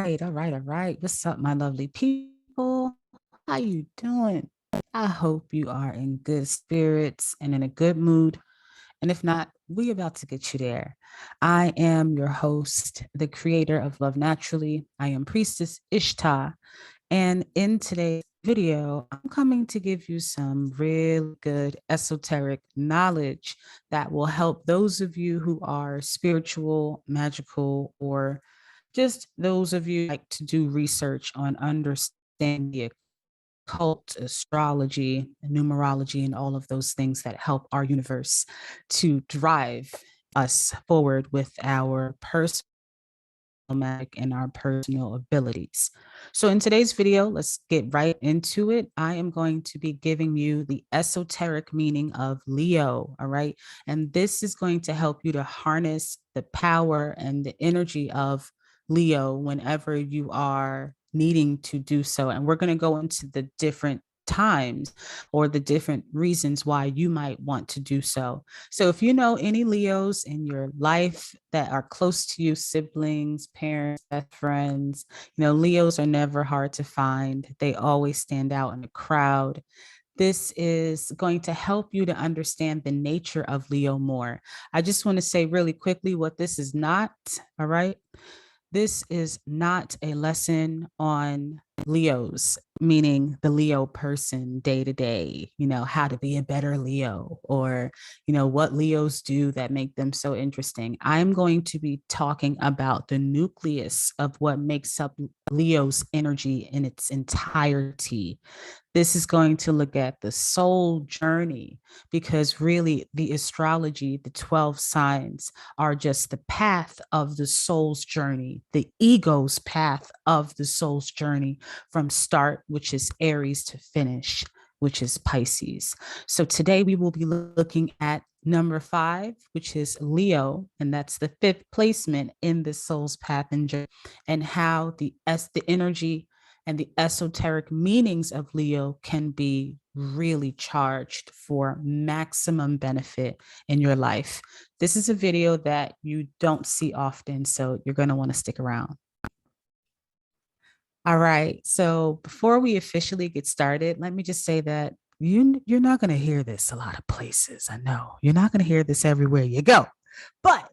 All right. What's up, my lovely people? How you doing? I hope you are in good spirits and in a good mood. And if not, we about to get you there. I am your host, the creator of Love Naturally. I am Priestess Ishtah. And in today's video, I'm coming to give you some real good esoteric knowledge that will help those of you who are spiritual, magical, or just those of you like to do research on understanding the occult, astrology, numerology, and all of those things that help our universe to drive us forward with our personal magic and our personal abilities. So in today's video, let's get right into it. I am going to be giving you the esoteric meaning of Leo, all right? And this is going to help you to harness the power and the energy of Leo whenever you are needing to do so. And we're going to go into the different times or the different reasons why you might want to do so. So if you know any Leos in your life that are close to you, siblings, parents, best friends, Leos are never hard to find. They always stand out in a crowd. This is going to help you to understand the nature of Leo more. I just want to say really quickly what this is not, all right? This is not a lesson on Leos, meaning the Leo person day to day, how to be a better Leo or, what Leos do that make them so interesting. I'm going to be talking about the nucleus of what makes up Leo's energy in its entirety. This is going to look at the soul journey because really the astrology, the 12 signs are just the path of the soul's journey, the ego's path of the soul's journey from start, which is Aries, to finish, which is Pisces. So today we will be looking at number 5, which is Leo, and that's the 5th placement in the soul's path and journey, and how the energy and the esoteric meanings of Leo can be really charged for maximum benefit in your life. This is a video that you don't see often, so you're going to want to stick around. All right. So before we officially get started, let me just say that you're not going to hear this a lot of places. I know you're not going to hear this everywhere you go, but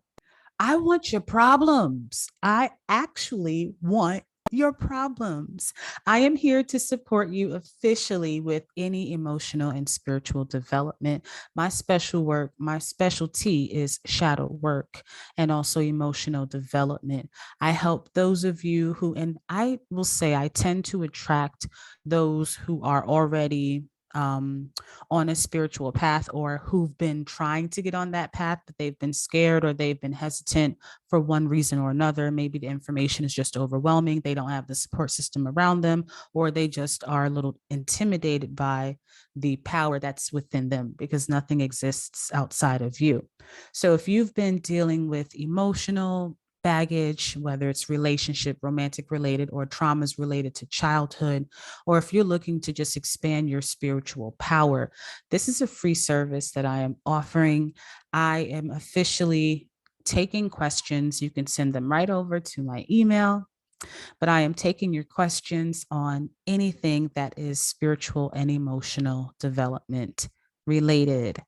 I want your problems. I actually want your problems. I am here to support you officially with any emotional and spiritual development. My special work, my specialty is shadow work and also emotional development. I help those of you who, and I will say I tend to attract those who are already on a spiritual path or who've been trying to get on that path, but they've been scared or they've been hesitant for one reason or another. Maybe the information is just overwhelming. They don't have the support system around them, or they just are a little intimidated by the power that's within them because nothing exists outside of you. So if you've been dealing with emotional baggage, whether it's relationship, romantic related, or traumas related to childhood, or if you're looking to just expand your spiritual power, this is a free service that I am offering. I am officially taking questions. You can send them right over to my email, but I am taking your questions on anything that is spiritual and emotional development related.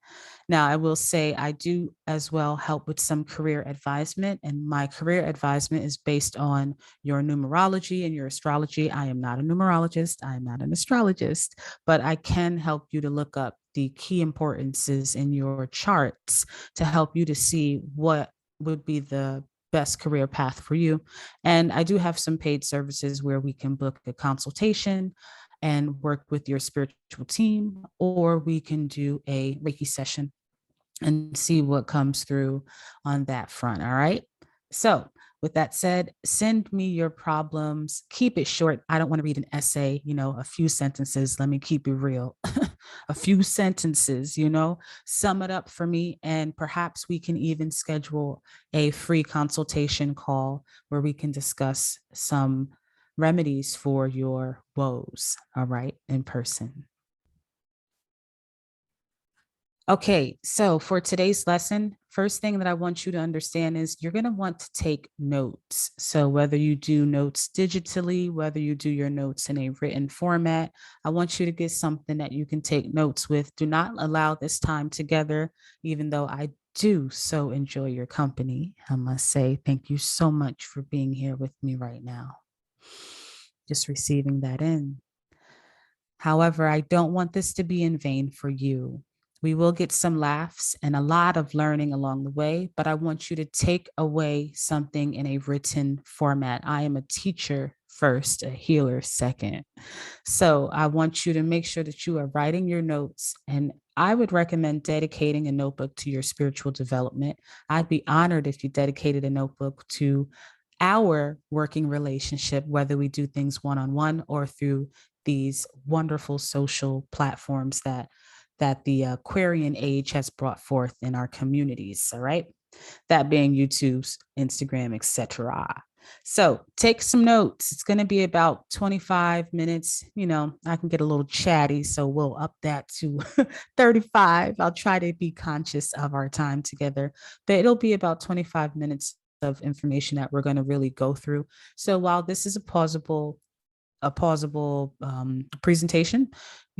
Now, I will say I do as well help with some career advisement, and my career advisement is based on your numerology and your astrology. I am not a numerologist, I am not an astrologist, but I can help you to look up the key importances in your charts to help you to see what would be the best career path for you. And I do have some paid services where we can book a consultation and work with your spiritual team, or we can do a Reiki session and see what comes through on that front. All right. So with that said, send me your problems. Keep it short. I don't want to read an essay, a few sentences. Let me keep it real. A few sentences, sum it up for me. And perhaps we can even schedule a free consultation call where we can discuss some remedies for your woes. All right. In person. Okay, so for today's lesson, first thing that I want you to understand is you're going to want to take notes. So whether you do notes digitally, whether you do your notes in a written format, I want you to get something that you can take notes with. Do not allow this time together, even though I do so enjoy your company. I must say thank you so much for being here with me right now. Just receiving that in. However, I don't want this to be in vain for you. We will get some laughs and a lot of learning along the way, but I want you to take away something in a written format. I am a teacher first, a healer second. So I want you to make sure that you are writing your notes, and I would recommend dedicating a notebook to your spiritual development. I'd be honored if you dedicated a notebook to our working relationship, whether we do things one-on-one or through these wonderful social platforms that the Aquarian age has brought forth in our communities. All right, that being YouTube, Instagram, etc. So take some notes. It's going to be about 25 minutes. You know, I can get a little chatty, so we'll up that to 35. I'll try to be conscious of our time together, but it'll be about 25 minutes of information that we're going to really go through. So while this is a pausable presentation,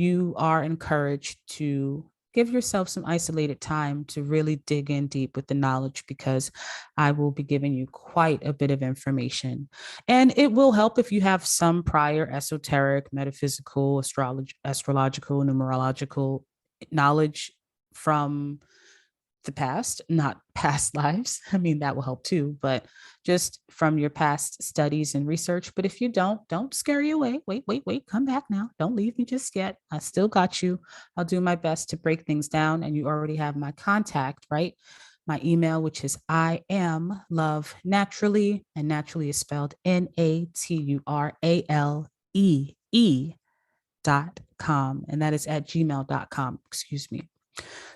you are encouraged to give yourself some isolated time to really dig in deep with the knowledge, because I will be giving you quite a bit of information. And it will help if you have some prior esoteric, metaphysical, astrological, numerological knowledge from the past, not past lives. I mean, that will help too, but just from your past studies and research. But if you don't scare you away. Wait, come back now. Don't leave me just yet. I still got you. I'll do my best to break things down. And you already have my contact, right? My email, which is IAMLoveNaturalee, and naturally is spelled NATURALEE.com. And that is at gmail.com. Excuse me.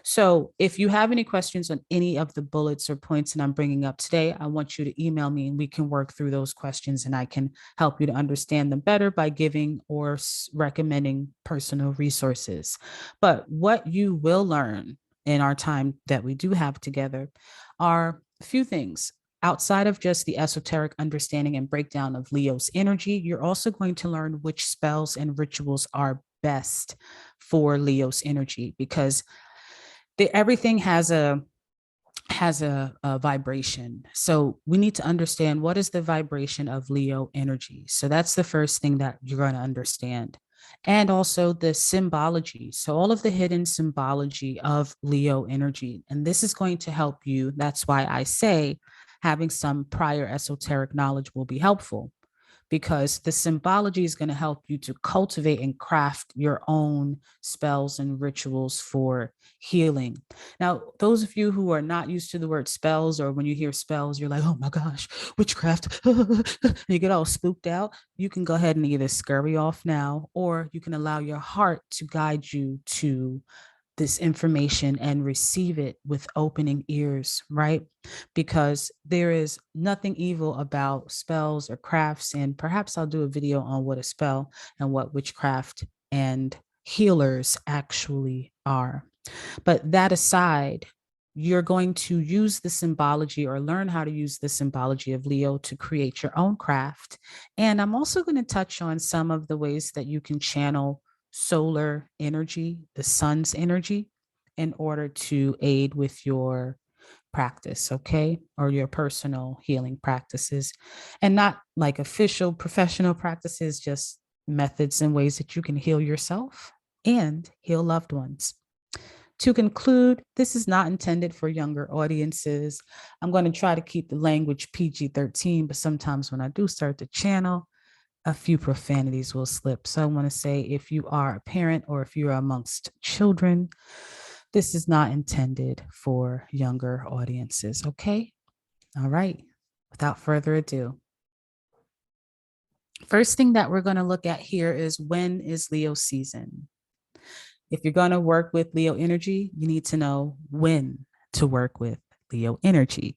So if you have any questions on any of the bullets or points that I'm bringing up today, I want you to email me and we can work through those questions, and I can help you to understand them better by giving or recommending personal resources. But what you will learn in our time that we do have together are a few things. Outside of just the esoteric understanding and breakdown of Leo's energy, you're also going to learn which spells and rituals are best for Leo's energy, because everything has a vibration. So we need to understand what is the vibration of Leo energy. So that's the first thing that you're going to understand. And also the symbology. So all of the hidden symbology of Leo energy. And this is going to help you. That's why I say having some prior esoteric knowledge will be helpful, because the symbology is going to help you to cultivate and craft your own spells and rituals for healing. Now, those of you who are not used to the word spells, or when you hear spells, you're like, oh my gosh, witchcraft, you get all spooked out. You can go ahead and either scurry off now, or you can allow your heart to guide you to this information and receive it with opening ears, right? Because there is nothing evil about spells or crafts. And perhaps I'll do a video on what a spell and what witchcraft and healers actually are. But that aside, you're going to use the symbology, or learn how to use the symbology of Leo to create your own craft. And I'm also going to touch on some of the ways that you can channel solar energy, the sun's energy, in order to aid with your practice, okay? Or your personal healing practices, and not like official professional practices, just methods and ways that you can heal yourself and heal loved ones. To conclude, this is not intended for younger audiences. I'm going to try to keep the language PG-13, but sometimes when I do start the channel, a few profanities will slip. So I want to say, if you are a parent or if you're amongst children, this is not intended for younger audiences, okay? All right, without further ado. First thing that we're going to look at here is, when is Leo season? If you're going to work with Leo energy, you need to know when to work with Leo energy.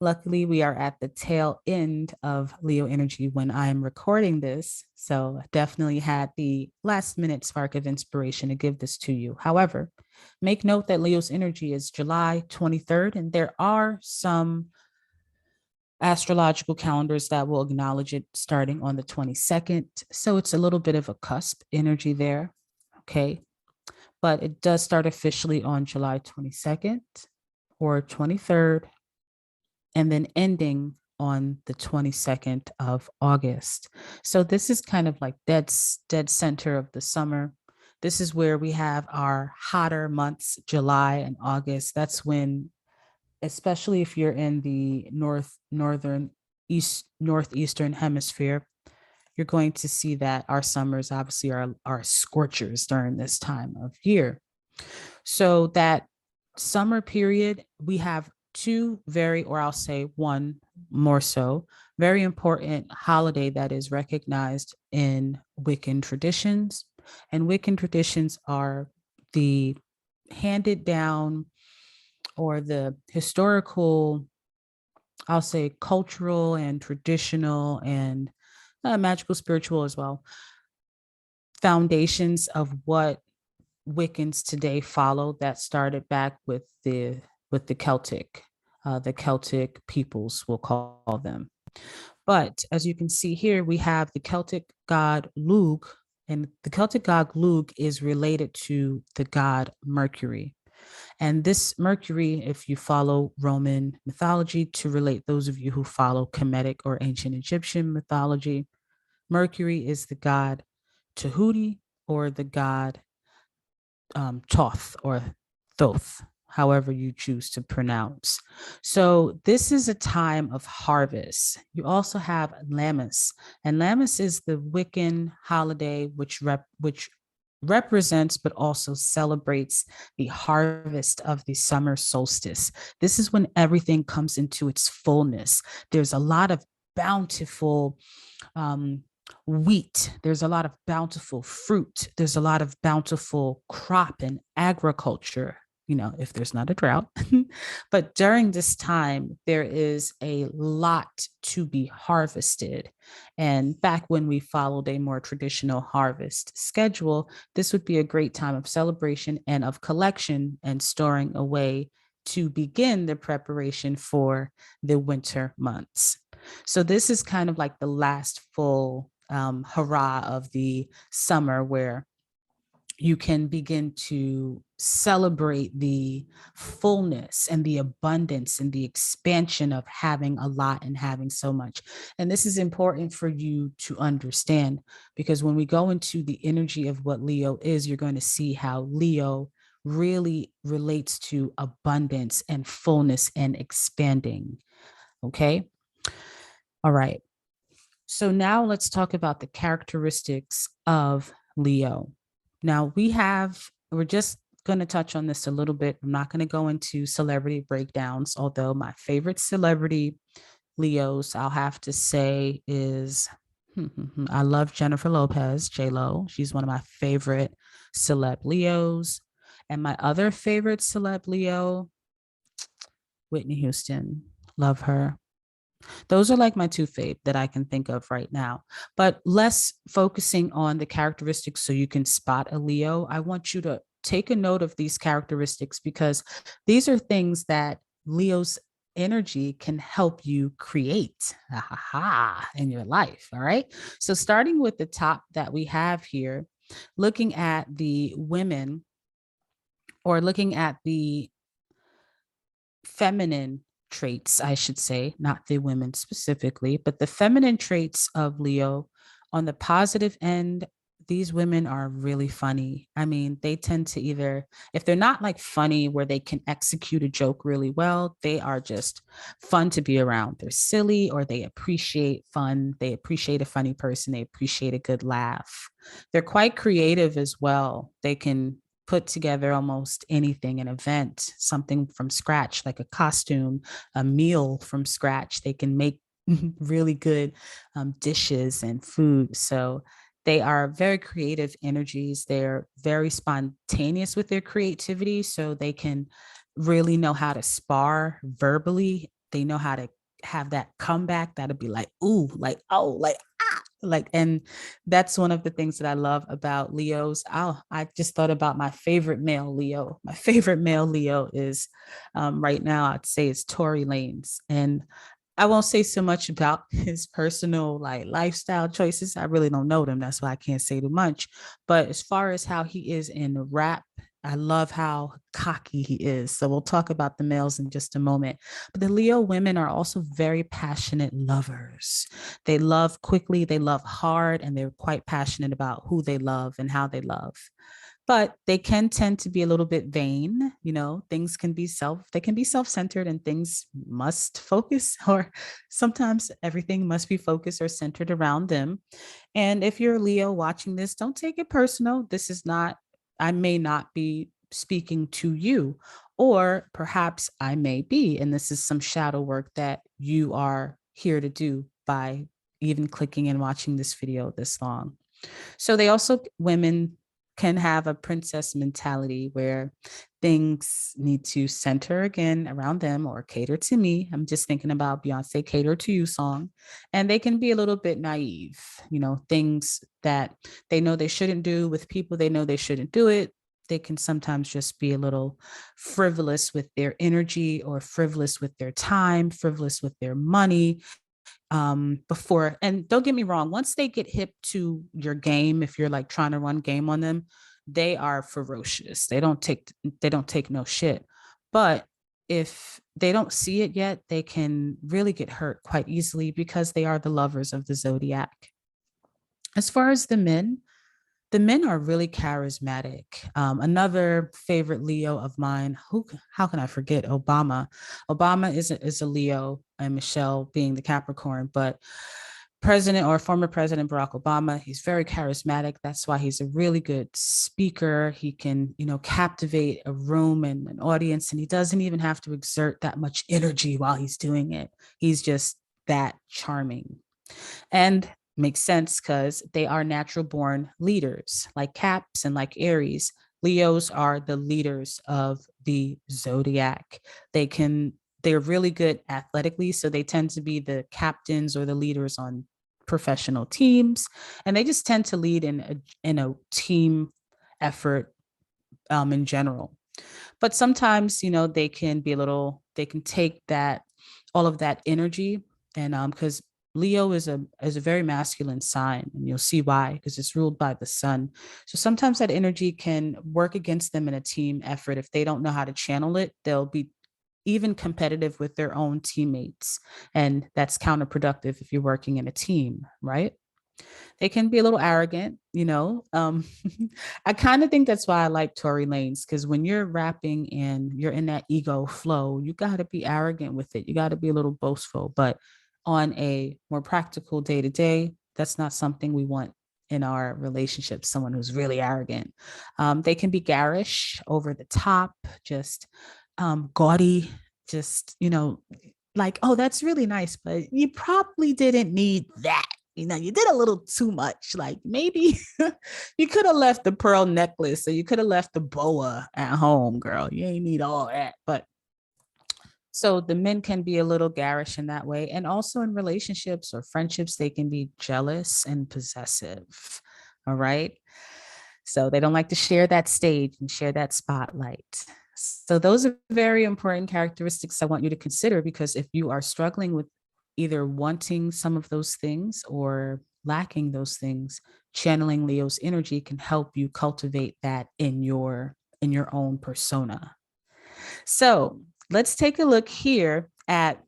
Luckily, we are at the tail end of Leo energy when I am recording this. So definitely had the last minute spark of inspiration to give this to you. However, make note that Leo's energy is July 23rd, and there are some astrological calendars that will acknowledge it starting on the 22nd. So it's a little bit of a cusp energy there. Okay. But it does start officially on July 22nd or 23rd, and then ending on the 22nd of August. So this is kind of like dead center of the summer. This is where we have our hotter months, July and August. That's when, especially if you're in the northeastern hemisphere, you're going to see that our summers obviously are scorchers during this time of year. So that summer period, we have two very, or I'll say one more so, very important holiday that is recognized in Wiccan traditions. And Wiccan traditions are the handed down or the historical, I'll say cultural and traditional and magical spiritual as well, foundations of what Wiccans today follow that started back with the Celtic peoples, we'll call them. But as you can see here, we have the Celtic god Lugh, and the Celtic god Lugh is related to the god Mercury. And this Mercury, if you follow Roman mythology, to relate those of you who follow Kemetic or ancient Egyptian mythology, Mercury is the god Tahuti or the god Thoth or Thoth, however you choose to pronounce. So this is a time of harvest. You also have Lammas, and Lammas is the Wiccan holiday which represents but also celebrates the harvest of the summer solstice. This is when everything comes into its fullness. There's a lot of bountiful wheat. There's a lot of bountiful fruit. There's a lot of bountiful crop and agriculture, if there's not a drought. But during this time, there is a lot to be harvested. And back when we followed a more traditional harvest schedule, this would be a great time of celebration and of collection and storing away to begin the preparation for the winter months. So this is kind of like the last full hurrah of the summer where you can begin to celebrate the fullness and the abundance and the expansion of having a lot and having so much. And this is important for you to understand, because when we go into the energy of what Leo is, you're going to see how Leo really relates to abundance and fullness and expanding. Okay. All right. So now let's talk about the characteristics of Leo. Now we're just going to touch on this a little bit. I'm not going to go into celebrity breakdowns, although my favorite celebrity Leos, I'll have to say, is I love Jennifer Lopez, J-Lo. She's one of my favorite celeb Leos. And my other favorite celeb Leo, Whitney Houston. Love her. Those are like my two fave that I can think of right now. But less focusing on the characteristics so you can spot a Leo, I want you to take a note of these characteristics, because these are things that Leo's energy can help you create in your life. All right. So starting with the top that we have here, looking at the women, or looking at the feminine traits, I should say, not the women specifically, but the feminine traits of Leo. On the positive end, these women are really funny. I mean, they tend to either, if they're not like funny where they can execute a joke really well, they are just fun to be around. They're silly, or they appreciate fun. They appreciate a funny person. They appreciate a good laugh. They're quite creative as well. They can put together almost anything, an event, something from scratch, like a costume, a meal from scratch. They can make really good dishes and food. So they are very creative energies. They're very spontaneous with their creativity. So they can really know how to spar verbally they know how to have that comeback that'll be like, ooh, like, oh, like, ah, like, and that's one of the things that I love about Leos. Oh, I just thought about my favorite male Leo. My favorite male Leo is right now, I'd say it's Tory Lanez. And I won't say so much about his personal like lifestyle choices. I really don't know them. That's why I can't say too much. But as far as how he is in rap, I love how cocky he is. So we'll talk about the males in just a moment. But the Leo women are also very passionate lovers. They love quickly, they love hard, and they're quite passionate about who they love and how they love. But they can tend to be a little bit vain. You know, things can be they can be self-centered, and things must focus, or sometimes everything must be focused or centered around them. And if you're Leo watching this, don't take it personal. This is not, I may not be speaking to you, or perhaps I may be. And this is some shadow work that you are here to do by even clicking and watching this video this long. So they also, women can have a princess mentality where things need to center again around them or cater to me. I'm just thinking about Beyonce Cater to You song. And they can be a little bit naive, you know, things that they know they shouldn't do with people they know they shouldn't do it. They can sometimes just be a little frivolous with their energy, or frivolous with their time, frivolous with their money, before. And don't get me wrong, once they get hip to your game, if you're like trying to run game on them, they are ferocious. They don't take no shit. But if they don't see it yet, they can really get hurt quite easily because they are the lovers of the zodiac. As far as the men are really charismatic. Another favorite Leo of mine, how can I forget Obama? Obama is a Leo, and Michelle being the Capricorn, but President or former President Barack Obama, he's very charismatic. That's why he's a really good speaker. He can, you know, captivate a room and an audience, and he doesn't even have to exert that much energy while he's doing it. He's just that charming. And makes sense because they are natural born leaders, like Caps and like Aries. Leos are the leaders of the zodiac. They're really good athletically, so they tend to be the captains or the leaders on professional teams, and they just tend to lead in a team effort, in general. But sometimes, you know, they can be a little, they can take that, all of that energy, and because Leo is a very masculine sign, and you'll see why, because it's ruled by the sun. So sometimes that energy can work against them in a team effort. If they don't know how to channel it, they'll be even competitive with their own teammates, and that's counterproductive if you're working in a team, right? They can be a little arrogant, you know. I kind of think that's why I like Tory Lanez, because when you're rapping and you're in that ego flow, you got to be arrogant with it. You got to be a little boastful. But on a more practical day to day, that's not something we want in our relationship. Someone who's really arrogant. They can be garish, over the top, just gaudy, just, you know, like, oh, that's really nice, but you probably didn't need that. You know, you did a little too much. Like maybe you could have left the pearl necklace, or you could have left the boa at home, girl. You ain't need all that. But so the men can be a little garish in that way. And also in relationships or friendships, they can be jealous and possessive. All right. So they don't like to share that stage and share that spotlight. So those are very important characteristics I want you to consider, because if you are struggling with either wanting some of those things or lacking those things, channeling Leo's energy can help you cultivate that in your own persona. So let's take a look here at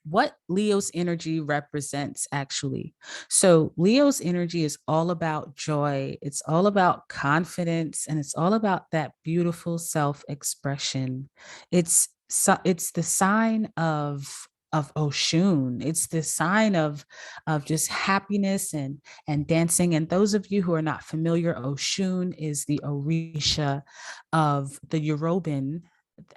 what Leo's energy represents, actually. So, Leo's energy is all about joy, it's all about confidence, and it's all about that beautiful self expression. It's the sign of Oshun. It's the sign of just happiness and dancing. And those of you who are not familiar, Oshun is the Orisha of the Yoruban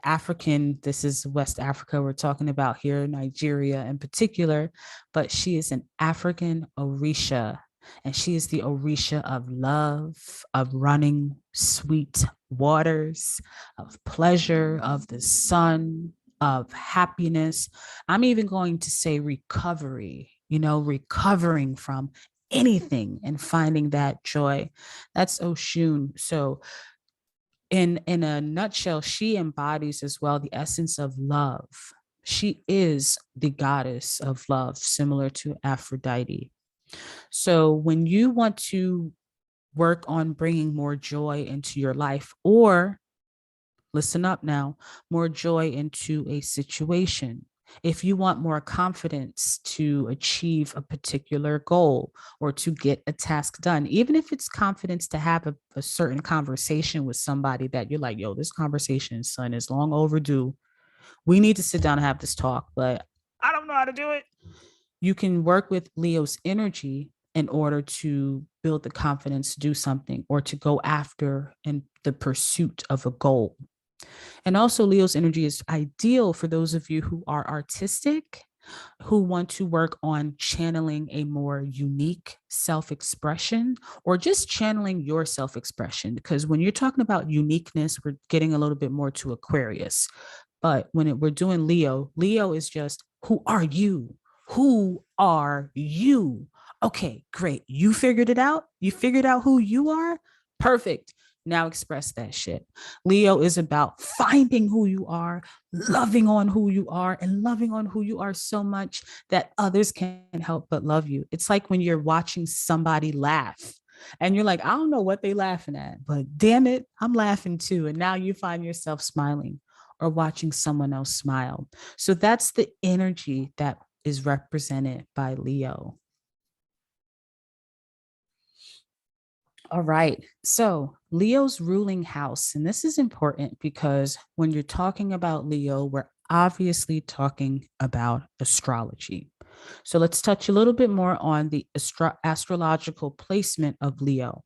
African, this is West Africa we're talking about here, Nigeria in particular, but she is an African Orisha, and she is the Orisha of love, of running sweet waters, of pleasure, of the sun. of happiness. I'm even going to say recovery, recovering from anything and finding that joy. That's Oshun. So in a nutshell, she embodies as well the essence of love. She is the goddess of love, similar to Aphrodite. So when you want to work on bringing more joy into your life, or listen up now, more joy into a situation, if you want more confidence to achieve a particular goal or to get a task done, even if it's confidence to have a certain conversation with somebody that you're like, yo, this conversation, son, is long overdue. We need to sit down and have this talk, but I don't know how to do it. You can work with Leo's energy in order to build the confidence to do something or to go after in the pursuit of a goal. And also, Leo's energy is ideal for those of you who are artistic, who want to work on channeling a more unique self expression or just channeling your self expression. Because when you're talking about uniqueness, we're getting a little bit more to Aquarius. But when we're doing Leo, Leo is just, who are you? Who are you? Okay, great. You figured it out. You figured out who you are. Perfect. Now express that shit. Leo is about finding who you are, loving on who you are, and loving on who you are so much that others can't help but love you. It's like when you're watching somebody laugh and you're like, I don't know what they laughing at, but damn it, I'm laughing too. And now you find yourself smiling or watching someone else smile. So that's the energy that is represented by Leo. All right. So Leo's ruling house, and this is important because when you're talking about Leo, we're obviously talking about astrology. So let's touch a little bit more on the astrological placement of Leo.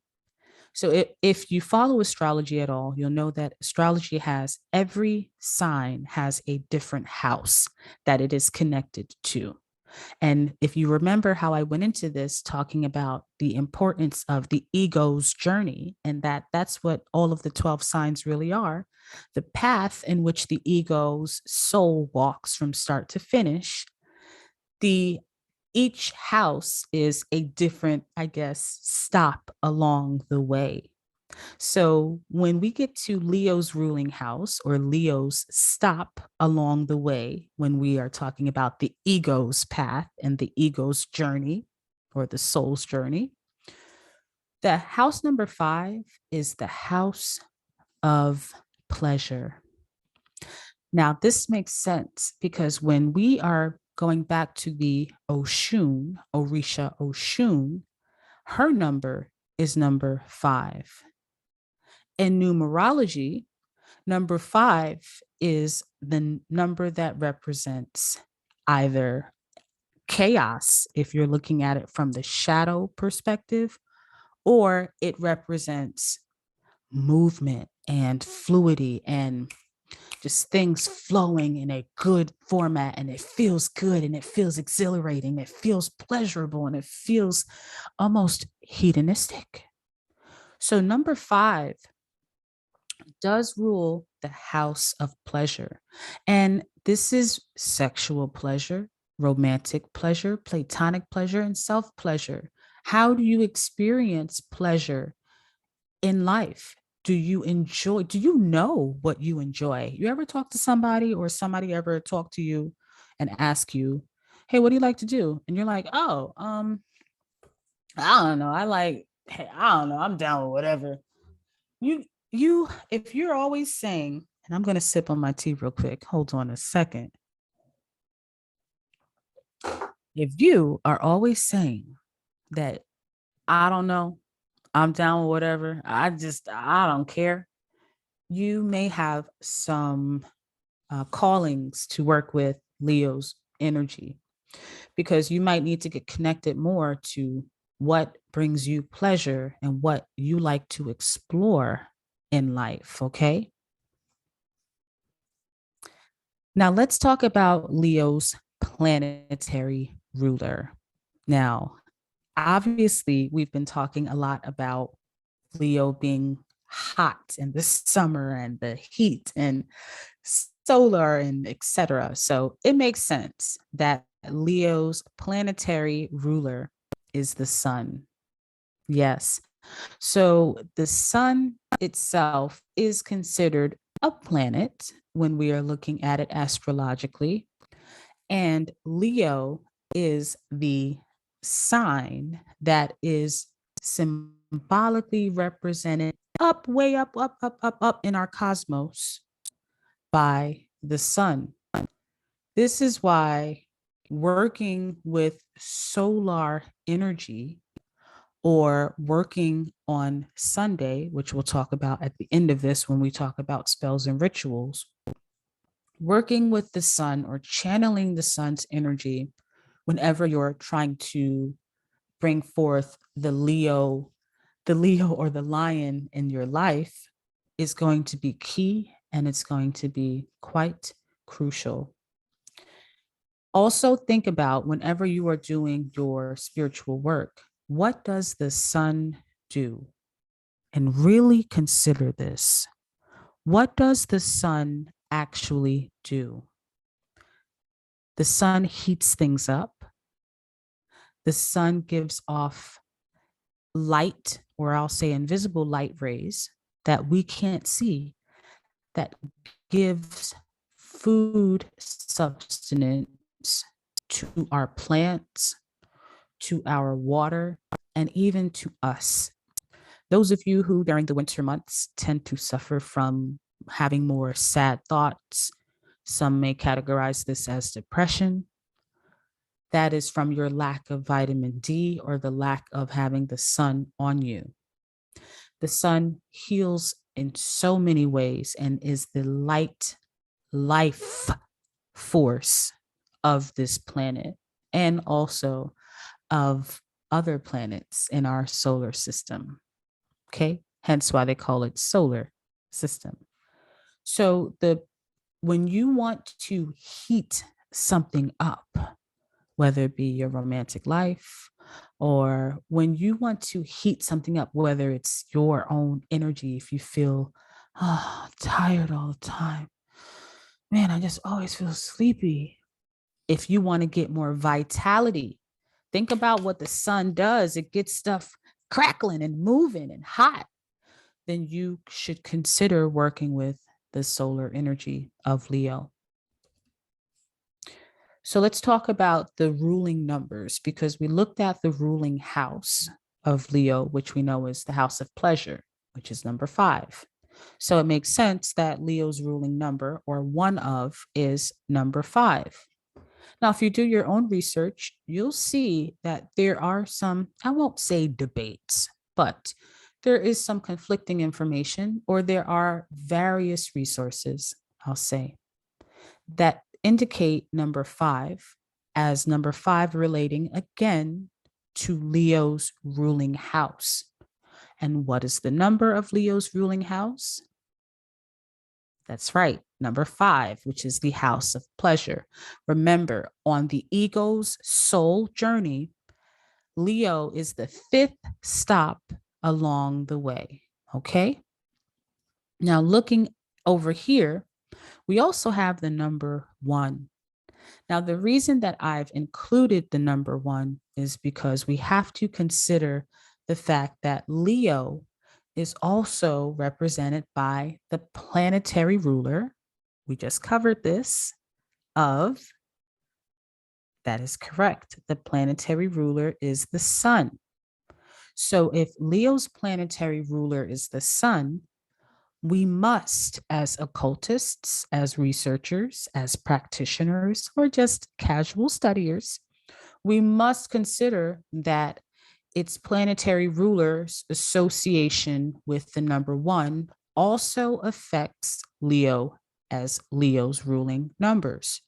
So if you follow astrology at all, you'll know that astrology has every sign has a different house that it is connected to. And if you remember how I went into this talking about the importance of the ego's journey, and that's what all of the 12 signs really are, the path in which the ego's soul walks from start to finish, the each house is a different, I guess, stop along the way. So when we get to Leo's ruling house or Leo's stop along the way, when we are talking about the ego's path and the ego's journey or the soul's journey, the house number 5 is the house of pleasure. Now, this makes sense because when we are going back to the Oshun, Orisha Oshun, her number is number 5. In numerology, number 5 is the number that represents either chaos, if you're looking at it from the shadow perspective, or it represents movement and fluidity and just things flowing in a good format, and it feels good and it feels exhilarating, it feels pleasurable, and it feels almost hedonistic. So number 5 does rule the house of pleasure. And this is sexual pleasure, romantic pleasure, platonic pleasure, and self pleasure. How do you experience pleasure in life? Do you enjoy? Do you know what you enjoy? You ever talk to somebody or somebody ever talk to you and ask you, hey, what do you like to do? And you're like, oh, I don't know. Hey, I don't know. I'm down with whatever. You if you're always saying, and I'm going to sip on my tea real quick, hold on a second. If you are always saying that, I don't know, I'm down with whatever, I don't care, you may have some callings to work with Leo's energy, because you might need to get connected more to what brings you pleasure and what you like to explore in life. Okay. Now, let's talk about Leo's planetary ruler. Now, obviously, we've been talking a lot about Leo being hot and the summer and the heat and solar and etc. So it makes sense that Leo's planetary ruler is the sun. Yes. So the sun itself is considered a planet when we are looking at it astrologically. And Leo is the sign that is symbolically represented up, way up in our cosmos by the sun. This is why working with solar energy or working on Sunday, which we'll talk about at the end of this when we talk about spells and rituals, working with the sun or channeling the sun's energy whenever you're trying to bring forth the Leo or the lion in your life is going to be key and it's going to be quite crucial. Also, think about whenever you are doing your spiritual work, what does the sun do? And really consider this. What does the sun actually do? The sun heats things up. The sun gives off light, or I'll say invisible light rays that we can't see, that gives food substance to our plants, to our water, and even to us. Those of you who during the winter months tend to suffer from having more sad thoughts, some may categorize this as depression. That is from your lack of vitamin D or the lack of having the sun on you. The sun heals in so many ways and is the life force of this planet and also of other planets in our solar system. Okay, hence why they call it solar system. So when you want to heat something up, whether it be your romantic life or when you want to heat something up, whether it's your own energy, if you feel tired all the time, man, I just always feel sleepy. If you want to get more vitality, think about what the sun does. It gets stuff crackling and moving and hot. Then you should consider working with the solar energy of Leo. So let's talk about the ruling numbers because we looked at the ruling house of Leo, which we know is the house of pleasure, which is number 5. So it makes sense that Leo's ruling number, or one of, is number 5. Now, if you do your own research, you'll see that there are some, I won't say debates, but there is some conflicting information, or there are various resources, I'll say, that indicate number 5 as number 5 relating again to Leo's ruling house. And what is the number of Leo's ruling house? That's right, number 5, which is the house of pleasure. Remember, on the ego's soul journey, Leo is the 5th stop along the way. Okay. Now, looking over here, we also have the number 1. Now, the reason that I've included the number 1 is because we have to consider the fact that Leo is also represented by the planetary ruler. We just covered this of, that is correct. The planetary ruler is the sun. So if Leo's planetary ruler is the sun, we must, as occultists, as researchers, as practitioners, or just casual studiers, we must consider that its planetary ruler's association with the number 1 also affects Leo as Leo's ruling numbers.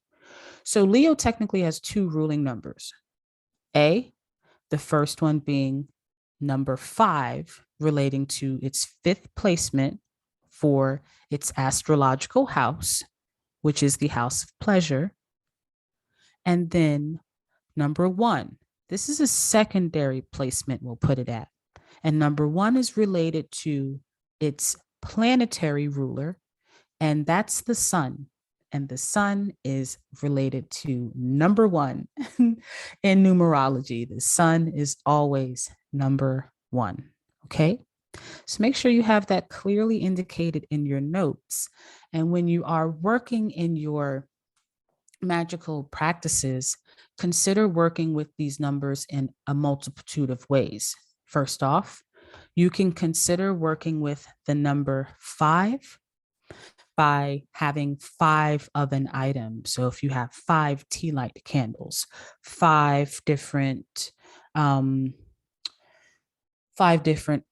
So Leo technically has 2 ruling numbers. The first one being number 5, relating to its 5th placement for its astrological house, which is the house of pleasure. And then number 1, this is a secondary placement, we'll put it at. And number 1 is related to its planetary ruler, and that's the sun. And the sun is related to number one in numerology. The sun is always number one. Okay. So make sure you have that clearly indicated in your notes. And when you are working in your magical practices, consider working with these numbers in a multitude of ways. First off, you can consider working with the number 5 by having 5 of an item. So if you have 5 tea light candles, 5 different, um, 5 different,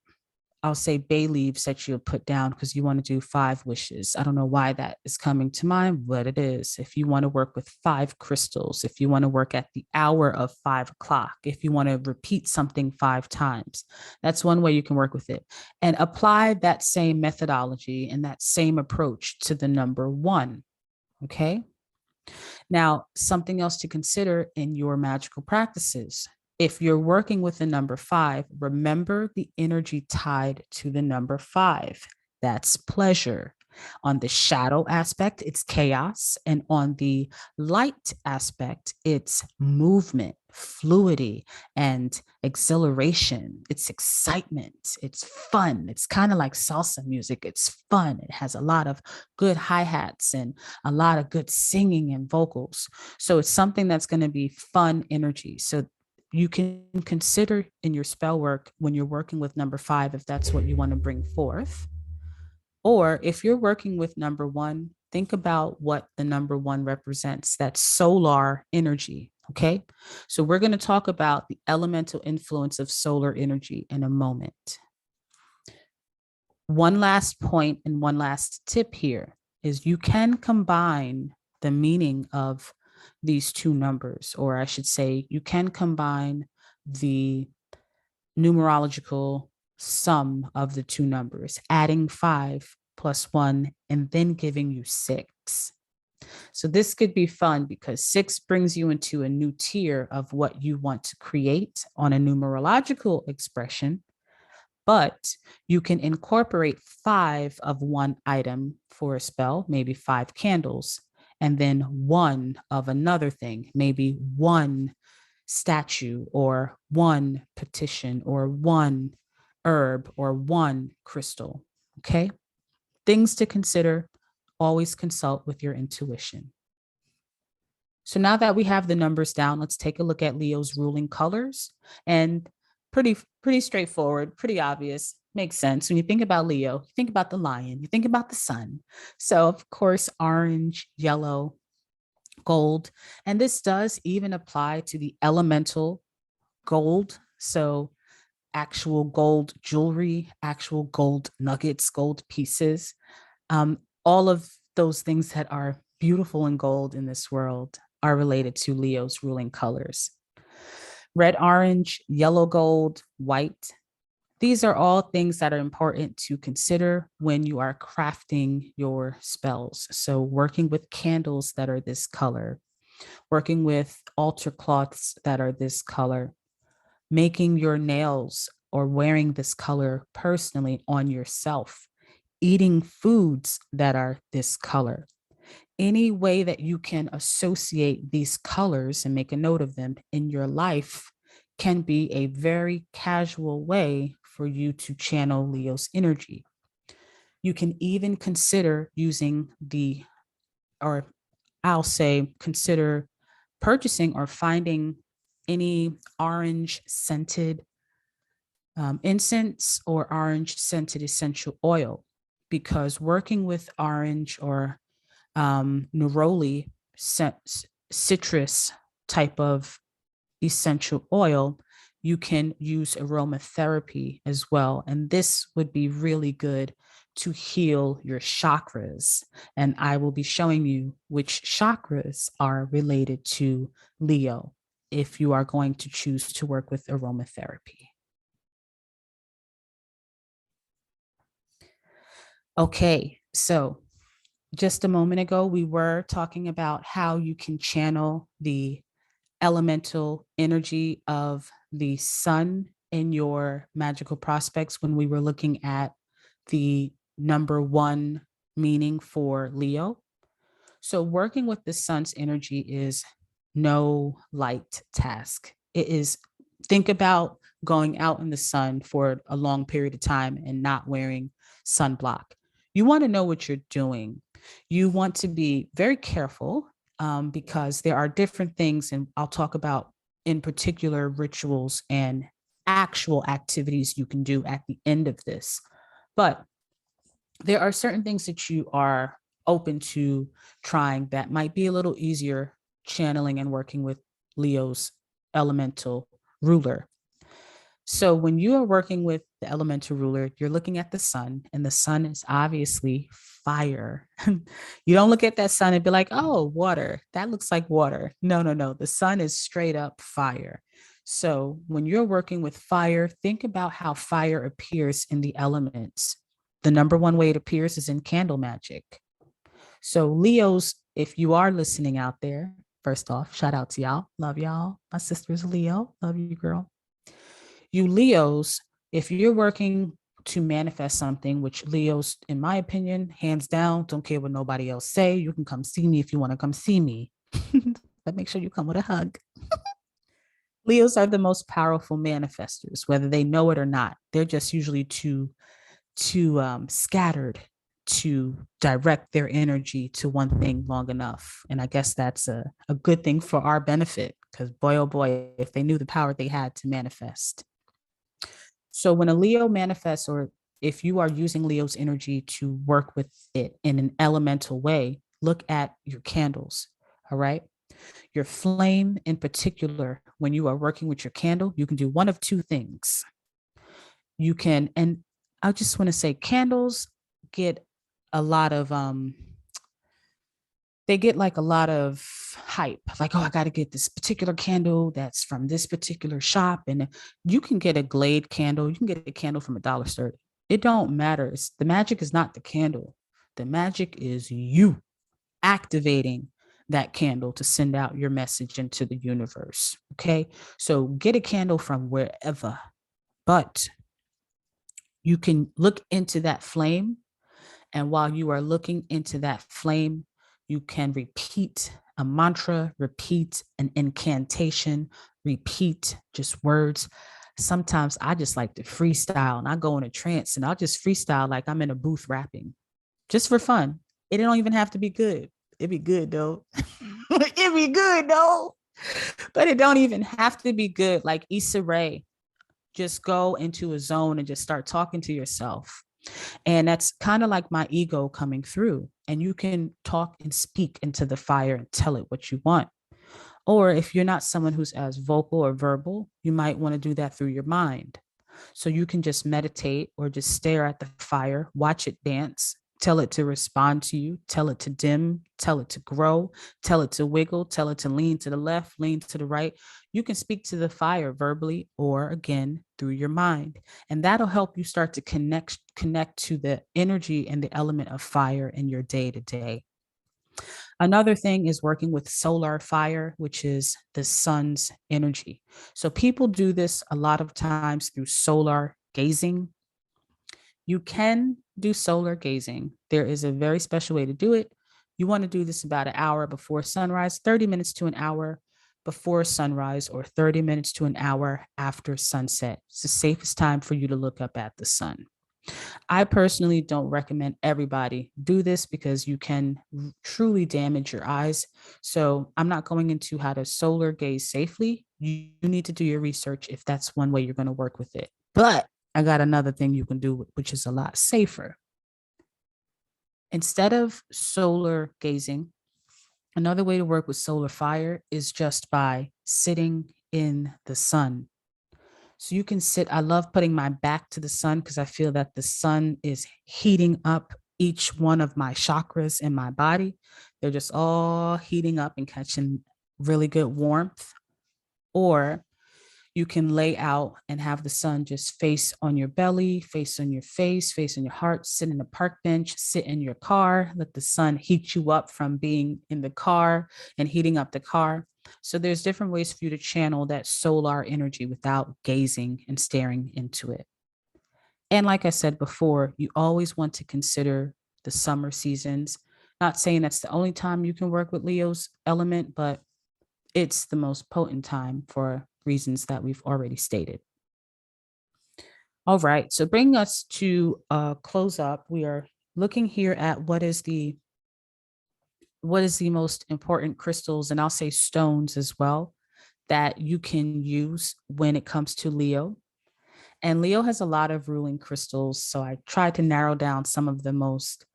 I'll say bay leaves that you'll put down because you want to do 5 wishes. I don't know why that is coming to mind, but it is. If you want to work with 5 crystals, if you want to work at the hour of 5 o'clock, if you want to repeat something 5 times, that's one way you can work with it. And apply that same methodology and that same approach to the number 1. Okay. Now, something else to consider in your magical practices. If you're working with the number 5, remember the energy tied to the number 5. That's pleasure. On the shadow aspect, it's chaos. And on the light aspect, it's movement, fluidity, and exhilaration. It's excitement. It's fun. It's kind of like salsa music. It's fun. It has a lot of good hi-hats and a lot of good singing and vocals. So it's something that's going to be fun energy. So you can consider in your spell work when you're working with number 5, if that's what you want to bring forth. Or if you're working with number 1, think about what the number 1 represents, that solar energy. Okay. So we're going to talk about the elemental influence of solar energy in a moment. One last point and one last tip here is you can combine the meaning of these 2 numbers, or I should say, you can combine the numerological sum of the 2 numbers, adding 5 plus 1, and then giving you 6. So this could be fun because 6 brings you into a new tier of what you want to create on a numerological expression, but you can incorporate 5 of one item for a spell, maybe 5 candles, and then 1 of another thing, maybe 1 statue or 1 petition or 1 herb or 1 crystal. Okay. Things to consider. Always consult with your intuition. So now that we have the numbers down, let's take a look at Leo's ruling colors. And pretty straightforward, pretty obvious, makes sense. When you think about Leo, you think about the lion, you think about the sun. So of course, orange, yellow, gold. And this does even apply to the elemental gold. So actual gold jewelry, actual gold nuggets, gold pieces, all of those things that are beautiful in gold in this world are related to Leo's ruling colors. Red, orange, yellow, gold, white. These are all things that are important to consider when you are crafting your spells. So working with candles that are this color, working with altar cloths that are this color, making your nails or wearing this color personally on yourself, eating foods that are this color. Any way that you can associate these colors and make a note of them in your life can be a very casual way for you to channel Leo's energy. You can even consider using or I'll say, consider purchasing or finding any orange scented incense or orange scented essential oil, because working with orange or neroli citrus type of essential oil, you can use aromatherapy as well. And this would be really good to heal your chakras. And I will be showing you which chakras are related to Leo if you are going to choose to work with aromatherapy. Okay, so just a moment ago, we were talking about how you can channel the elemental energy of the sun in your magical prospects when we were looking at the number one meaning for Leo. So working with the sun's energy is no light task. It is, think about going out in the sun for a long period of time and not wearing sunblock. You want to know what you're doing. You want to be very careful because there are different things, and I'll talk about in particular rituals and actual activities you can do at the end of this. But there are certain things that you are open to trying that might be a little easier channeling and working with Leo's elemental ruler. So when you are working with the elemental ruler, you're looking at the sun, and the sun is obviously fire. You don't look at that sun and be like, oh, water. That looks like water. No, no, no. The sun is straight up fire. So when you're working with fire, think about how fire appears in the elements. The number one way it appears is in candle magic. So Leos, if you are listening out there, first off, shout out to y'all. Love y'all. My sister's Leo. Love you, girl. You Leos, if you're working to manifest something, which Leos, in my opinion, hands down, don't care what nobody else say. You can come see me if you want to come see me. But make sure you come with a hug. Leos are the most powerful manifestors, whether they know it or not. They're just usually too scattered to direct their energy to one thing long enough. And I guess that's a good thing for our benefit, because boy, oh boy, if they knew the power they had to manifest. So when a Leo manifests, or if you are using Leo's energy to work with it in an elemental way, look at your candles. All right. Your flame in particular, when you are working with your candle, you can do one of two things. You can, and I just want to say candles get a lot of they get like a lot of hype, like, oh, I got to get this particular candle that's from this particular shop. And you can get a Glade candle, you can get a candle from a dollar store. It don't matter. The magic is not the candle. The magic is you activating that candle to send out your message into the universe. Okay. So get a candle from wherever, but you can look into that flame. And while you are looking into that flame, you can repeat a mantra, repeat an incantation, repeat just words. Sometimes I just like to freestyle, and I go in a trance and I'll just freestyle like I'm in a booth rapping just for fun. It don't even have to be good. It'd be good though. It'd be good though. But it don't even have to be good. Like Issa Rae, just go into a zone and just start talking to yourself. And that's kind of like my ego coming through. And you can talk and speak into the fire and tell it what you want. Or if you're not someone who's as vocal or verbal, you might want to do that through your mind. So you can just meditate or just stare at the fire, watch it dance, tell it to respond to you, tell it to dim, tell it to grow, tell it to wiggle, tell it to lean to the left, lean to the right. You can speak to the fire verbally or again through your mind. And that'll help you start to connect to the energy and the element of fire in your day to day. Another thing is working with solar fire, which is the sun's energy. So people do this a lot of times through solar gazing. You can do solar gazing. There is a very special way to do it. You want to do this about an hour before sunrise, 30 minutes to an hour before sunrise, or 30 minutes to an hour after sunset. It's the safest time for you to look up at the sun. I personally don't recommend everybody do this because you can truly damage your eyes. So I'm not going into how to solar gaze safely. You need to do your research if that's one way you're going to work with it. But I got another thing you can do, which is a lot safer. Instead of solar gazing, another way to work with solar fire is just by sitting in the sun. So you can sit, I love putting my back to the sun because I feel that the sun is heating up each one of my chakras in my body. They're just all heating up and catching really good warmth. Or you can lay out and have the sun just face on your belly, face on your face, face on your heart, sit in a park bench, sit in your car, let the sun heat you up from being in the car and heating up the car. So there's different ways for you to channel that solar energy without gazing and staring into it. And like I said before, you always want to consider the summer seasons. Not saying that's the only time you can work with Leo's element, but it's the most potent time for reasons that we've already stated. All right, so bringing us to close up, we are looking here at what is the most important crystals, and I'll say stones as well, that you can use when it comes to Leo. And Leo has a lot of ruling crystals, so I tried to narrow down some of the most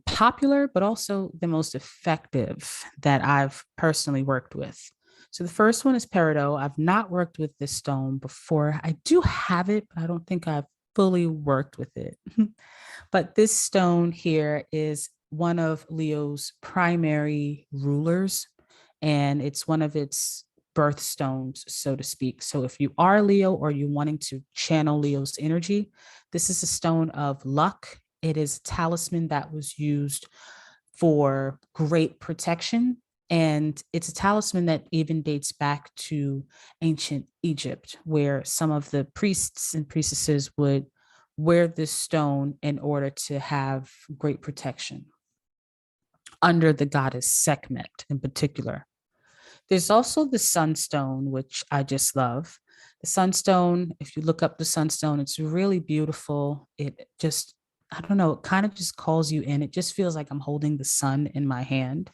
popular, but also the most effective that I've personally worked with. So the first one is peridot. I've not worked with this stone before. I do have it, but I don't think I've fully worked with it. But this stone here is one of Leo's primary rulers, and it's one of its birthstones, so to speak. So if you are Leo or you're wanting to channel Leo's energy, this is a stone of luck. It is a talisman that was used for great protection. And it's a talisman that even dates back to ancient Egypt, where some of the priests and priestesses would wear this stone in order to have great protection under the goddess Sekhmet in particular. There's also the sunstone, which I just love. The sunstone, if you look up the sunstone, it's really beautiful. It just, I don't know, it kind of just calls you in. It just feels like I'm holding the sun in my hand.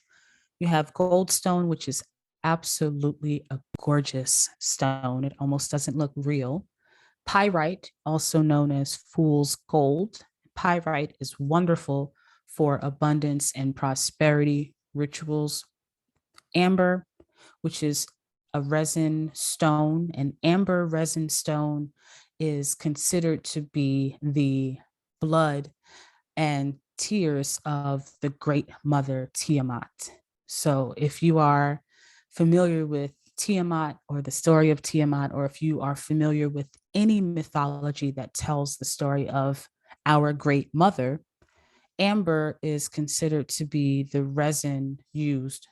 You have goldstone, which is absolutely a gorgeous stone. It almost doesn't look real. Pyrite, also known as fool's gold. Pyrite is wonderful for abundance and prosperity rituals. Amber, which is a resin stone, and amber resin stone is considered to be the blood and tears of the great mother Tiamat. So if you are familiar with Tiamat or the story of Tiamat, or if you are familiar with any mythology that tells the story of our great mother, amber is considered to be the resin used,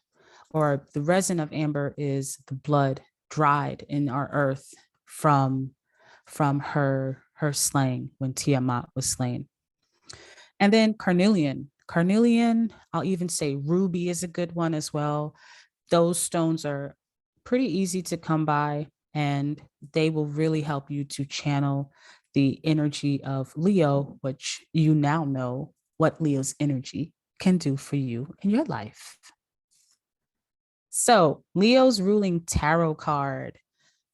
or the resin of amber is the blood dried in our earth from her slaying when Tiamat was slain. And then carnelian. Carnelian, I'll even say ruby is a good one as well. Those stones are pretty easy to come by, and they will really help you to channel the energy of Leo, which you now know what Leo's energy can do for you in your life. So, Leo's ruling tarot card.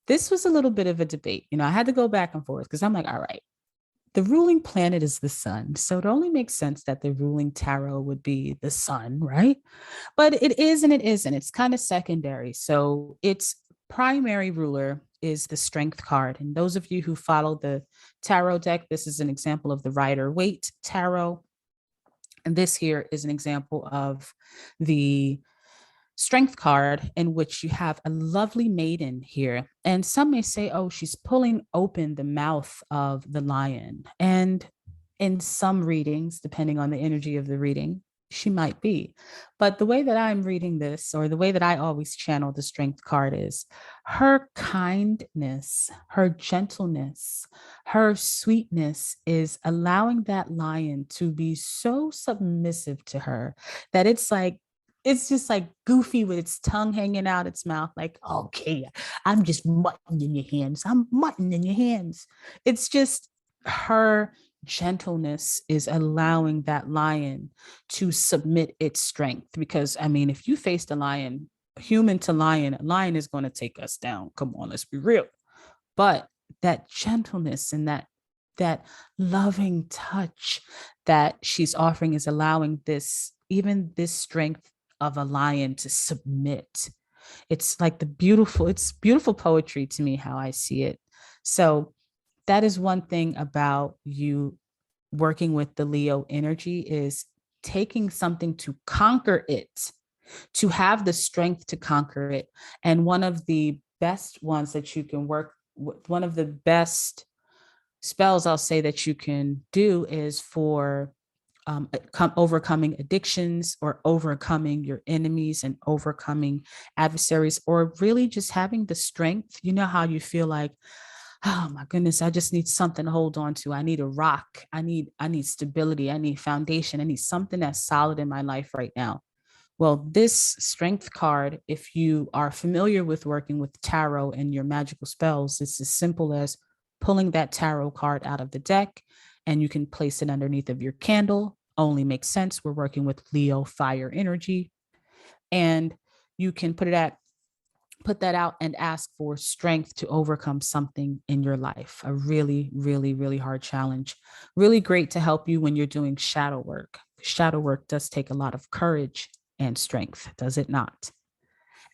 This was a little bit of a debate. I had to go back and forth because I'm like, all right, the ruling planet is the sun. So it only makes sense that the ruling tarot would be the sun, right? But it is and it isn't. It's kind of secondary. So its primary ruler is the strength card. And those of you who follow the tarot deck, this is an example of the Rider-Waite tarot. And this here is an example of the strength card, in which you have a lovely maiden here. And some may say, oh, she's pulling open the mouth of the lion. And in some readings, depending on the energy of the reading, she might be. But the way that I'm reading this, or the way that I always channel the strength card, is her kindness, her gentleness, her sweetness is allowing that lion to be so submissive to her that it's just like goofy with its tongue hanging out its mouth, like, okay, I'm just mutton in your hands. I'm mutton in your hands. It's just her gentleness is allowing that lion to submit its strength. Because, I mean, if you faced a lion, human to lion, a lion is going to take us down. Come on, let's be real. But that gentleness and that loving touch that she's offering is allowing even this strength of a lion to submit. It's like it's beautiful poetry to me, how I see it. So that is one thing about you working with the Leo energy, is taking something to conquer it, to have the strength to conquer it. And one of the best ones that you can work with, one of the best spells I'll say that you can do, is for overcoming addictions, or overcoming your enemies and overcoming adversaries, or really just having the strength. You know how you feel like, oh my goodness, I just need something to hold on to. I need a rock. I need stability. I need foundation. I need something that's solid in my life right now. Well, this strength card, if you are familiar with working with tarot and your magical spells, it's as simple as pulling that tarot card out of the deck and you can place it underneath of your candle. Only makes sense. We're working with Leo fire energy. And you can put that out and ask for strength to overcome something in your life, a really, really, really hard challenge. Really great to help you when you're doing shadow work. Shadow work does take a lot of courage and strength, does it not?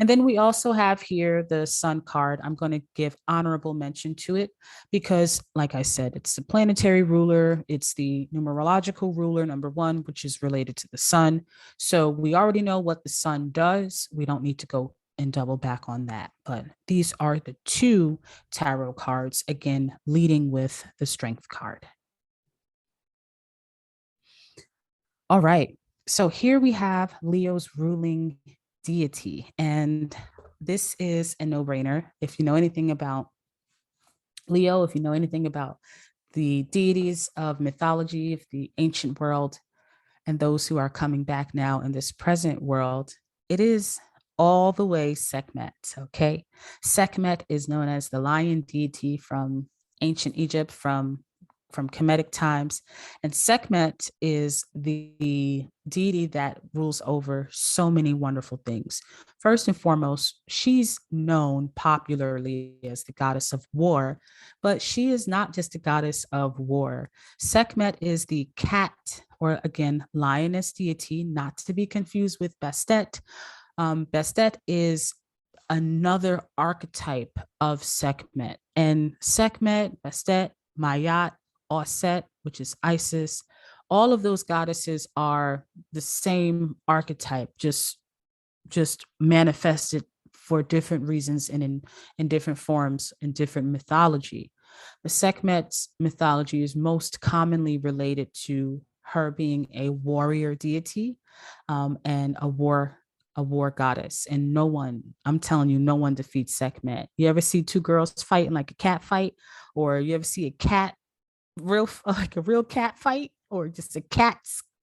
And then we also have here the sun card. I'm going to give honorable mention to it because, like I said, it's the planetary ruler. It's the numerological ruler, number one, which is related to the sun. So we already know what the sun does. We don't need to go and double back on that. But these are the two tarot cards, again, leading with the strength card. All right. So here we have Leo's ruling deity. And this is a no brainer. If you know anything about Leo, if you know anything about the deities of mythology, of the ancient world, and those who are coming back now in this present world, it is all the way Sekhmet. Okay. Sekhmet is known as the lion deity from ancient Egypt, from Kemetic times. And Sekhmet is the deity that rules over so many wonderful things. First and foremost, she's known popularly as the goddess of war, but she is not just a goddess of war. Sekhmet is the cat, or again, lioness deity, not to be confused with Bastet. Bastet is another archetype of Sekhmet. And Sekhmet, Bastet, Mayat, Osset, which is Isis, all of those goddesses are the same archetype, just manifested for different reasons and in different forms in different mythology. The Sekhmet's mythology is most commonly related to her being a warrior deity, and a war goddess. And no one, I'm telling you, no one defeats Sekhmet. You ever see two girls fighting like a cat fight, or you ever see a cat real like a real cat fight, or just a cat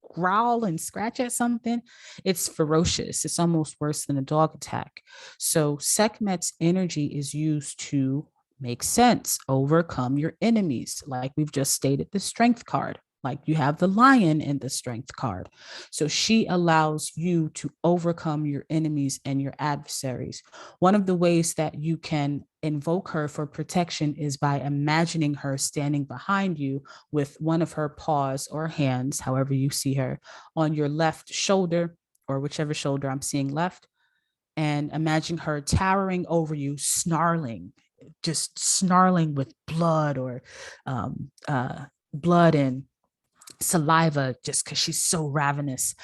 growl and scratch at something? It's ferocious. It's almost worse than a dog attack. So Sekhmet's energy is used to make sense, overcome your enemies, like we've just stated, the strength card, like you have the lion in the strength card. So she allows you to overcome your enemies and your adversaries. One of the ways that you can invoke her for protection is by imagining her standing behind you with one of her paws or hands, however you see her, on your left shoulder, or whichever shoulder I'm seeing left, and imagine her towering over you, snarling, just snarling with blood, or um, uh, blood and saliva, just because she's so ravenous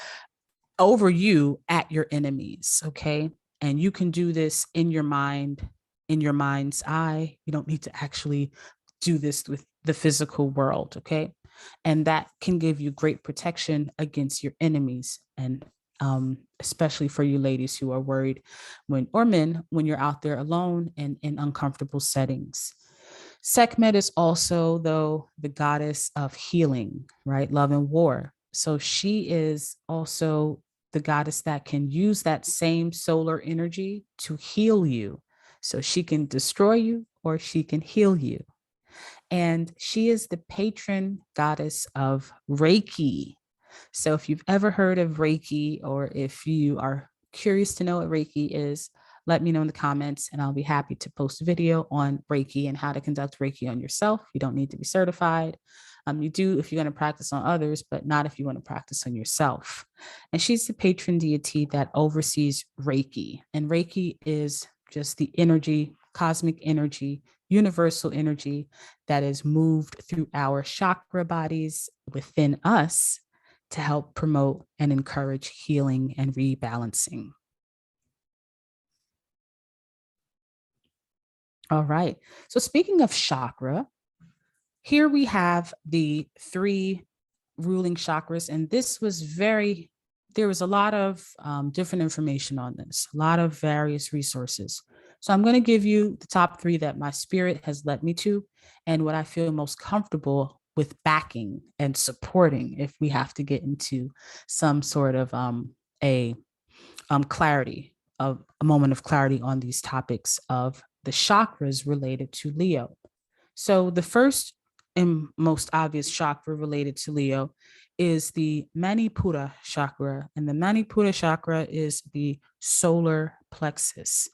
over you at your enemies. Okay. And you can do this in your mind, in your mind's eye. You don't need to actually do this with the physical world. Okay. And that can give you great protection against your enemies. And especially for you ladies who are worried or men, when you're out there alone and in uncomfortable settings. Sekhmet is also, though, the goddess of healing, right? Love and war. So she is also the goddess that can use that same solar energy to heal you. So she can destroy you or she can heal you. And she is the patron goddess of Reiki. So if you've ever heard of Reiki, or if you are curious to know what Reiki is, let me know in the comments and I'll be happy to post a video on Reiki and how to conduct Reiki on yourself. You don't need to be certified. You do if you're going to practice on others, but not if you want to practice on yourself. And she's the patron deity that oversees Reiki. And Reiki is just the energy, cosmic energy, universal energy that is moved through our chakra bodies within us to help promote and encourage healing and rebalancing. All right. So speaking of chakra, here we have the three ruling chakras. And there was a lot of different information on this, a lot of various resources. So I'm going to give you the top 3 that my spirit has led me to and what I feel most comfortable with backing and supporting if we have to get into some sort of a clarity, of a moment of clarity on these topics of the chakras related to Leo. So the first and most obvious chakra related to Leo is the Manipura chakra. And the Manipura chakra is the solar plexus.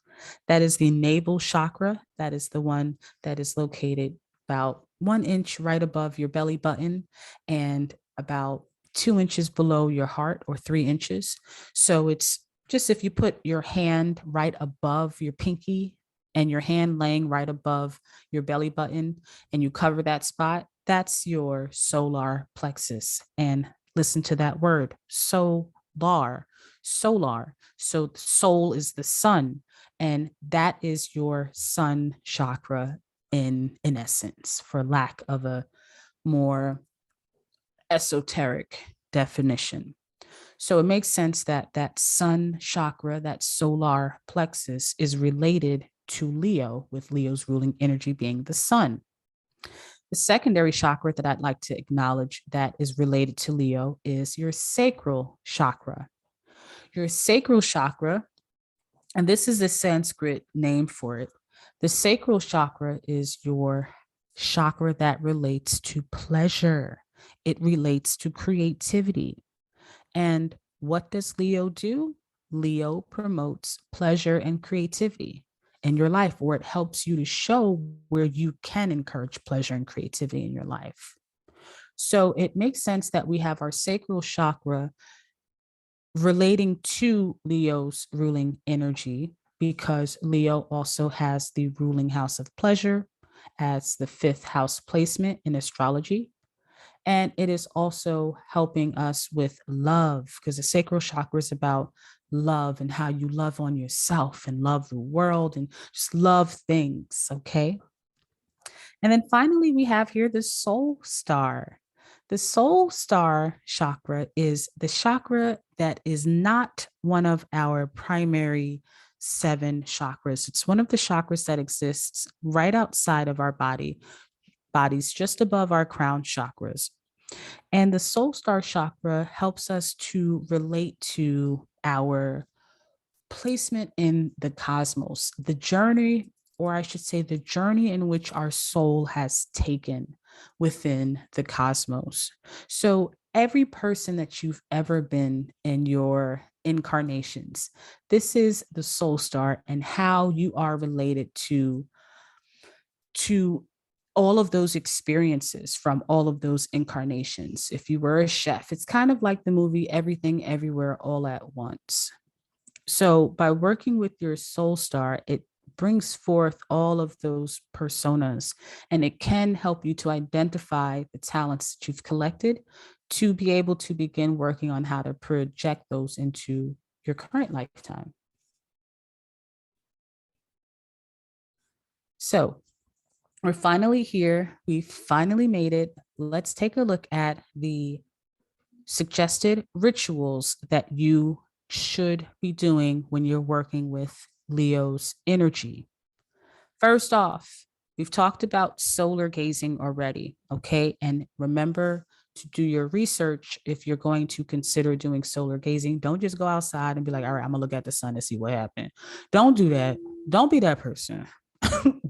That is the navel chakra. That is the one that is located about 1 inch right above your belly button and about 2 inches below your heart, or 3 inches. So it's just if you put your hand right above your pinky and your hand laying right above your belly button and you cover that spot, that's your solar plexus. And listen to that word, solar, solar. So soul is the sun, and that is your sun chakra in essence, for lack of a more esoteric definition. So it makes sense that that sun chakra, that solar plexus, is related to Leo, with Leo's ruling energy being the sun. The secondary chakra that I'd like to acknowledge that is related to Leo is your sacral chakra. Your sacral chakra, and this is the Sanskrit name for it, the sacral chakra is your chakra that relates to pleasure. It relates to creativity. And what does Leo do? Leo promotes pleasure and creativity in your life, or it helps you to show where you can encourage pleasure and creativity in your life. So it makes sense that we have our sacral chakra relating to Leo's ruling energy, because Leo also has the ruling house of pleasure as the 5th house placement in astrology. And it is also helping us with love, because the sacral chakra is about love and how you love on yourself and love the world and just love things. Okay. And then finally, we have here the soul star. The soul star chakra is the chakra that is not one of our primary 7 chakras. It's one of the chakras that exists right outside of our bodies, just above our crown chakras. And the soul star chakra helps us to relate to our placement in the cosmos, the journey, or I should say, the journey in which our soul has taken within the cosmos. So, every person that you've ever been in your incarnations, this is the soul star and how you are related to all of those experiences from all of those incarnations. If you were a chef, it's kind of like the movie Everything Everywhere All at Once. So by working with your soul star, it brings forth all of those personas, and it can help you to identify the talents that you've collected to be able to begin working on how to project those into your current lifetime. So we're finally here. We finally made it. Let's take a look at the suggested rituals that you should be doing when you're working with Leo's energy. First off, we've talked about solar gazing already, okay? And remember to do your research if you're going to consider doing solar gazing. Don't just go outside and be like, all right, I'm gonna look at the sun and see what happened. Don't do that. Don't be that person.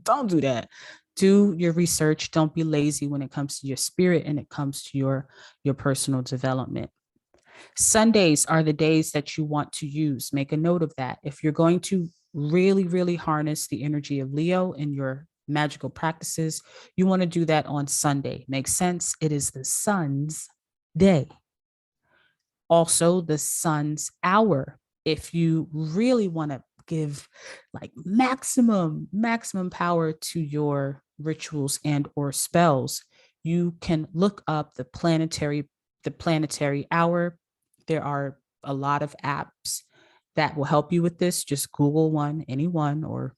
Don't do that. Do your research. Don't be lazy when it comes to your spirit and it comes to your personal development. Sundays are the days that you want to use. Make a note of that. If you're going to really, really harness the energy of Leo in your magical practices, you want to do that on Sunday. Makes sense? It is the sun's day. Also, the sun's hour. If you really want to give like maximum power to your rituals and or spells, you can look up the planetary hour. There are a lot of apps that will help you with this. Just Google one, anyone, or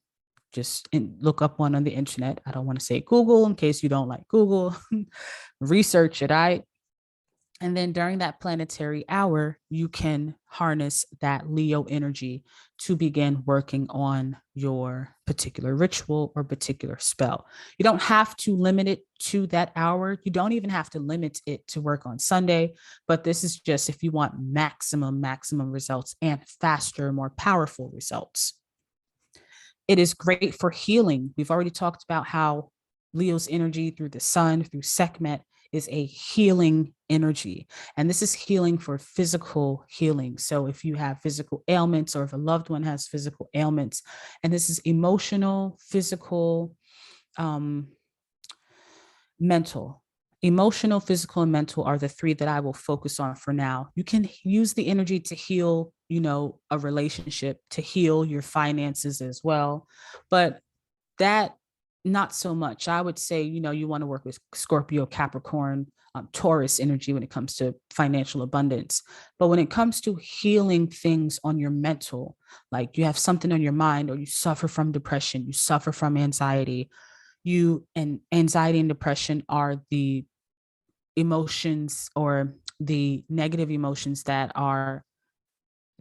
just look up one on the internet. I don't want to say Google in case you don't like Google. Research it. And then during that planetary hour, you can harness that Leo energy to begin working on your particular ritual or particular spell. You don't have to limit it to that hour. You don't even have to limit it to work on Sunday, but this is just if you want maximum results and faster, more powerful results. It is great for healing. We've already talked about how Leo's energy through the sun, through Sekhmet, is a healing energy. And this is healing for physical healing. So if you have physical ailments or if a loved one has physical ailments, and this is emotional, physical, mental. Emotional, physical, and mental are the three that I will focus on for now. You can use the energy to heal, a relationship, to heal your finances as well. But that, not so much. I would say, you want to work with Scorpio, Capricorn, Taurus energy when it comes to financial abundance. But when it comes to healing things on your mental, like you have something on your mind or you suffer from depression, you suffer from anxiety, and anxiety and depression are the emotions or the negative emotions that are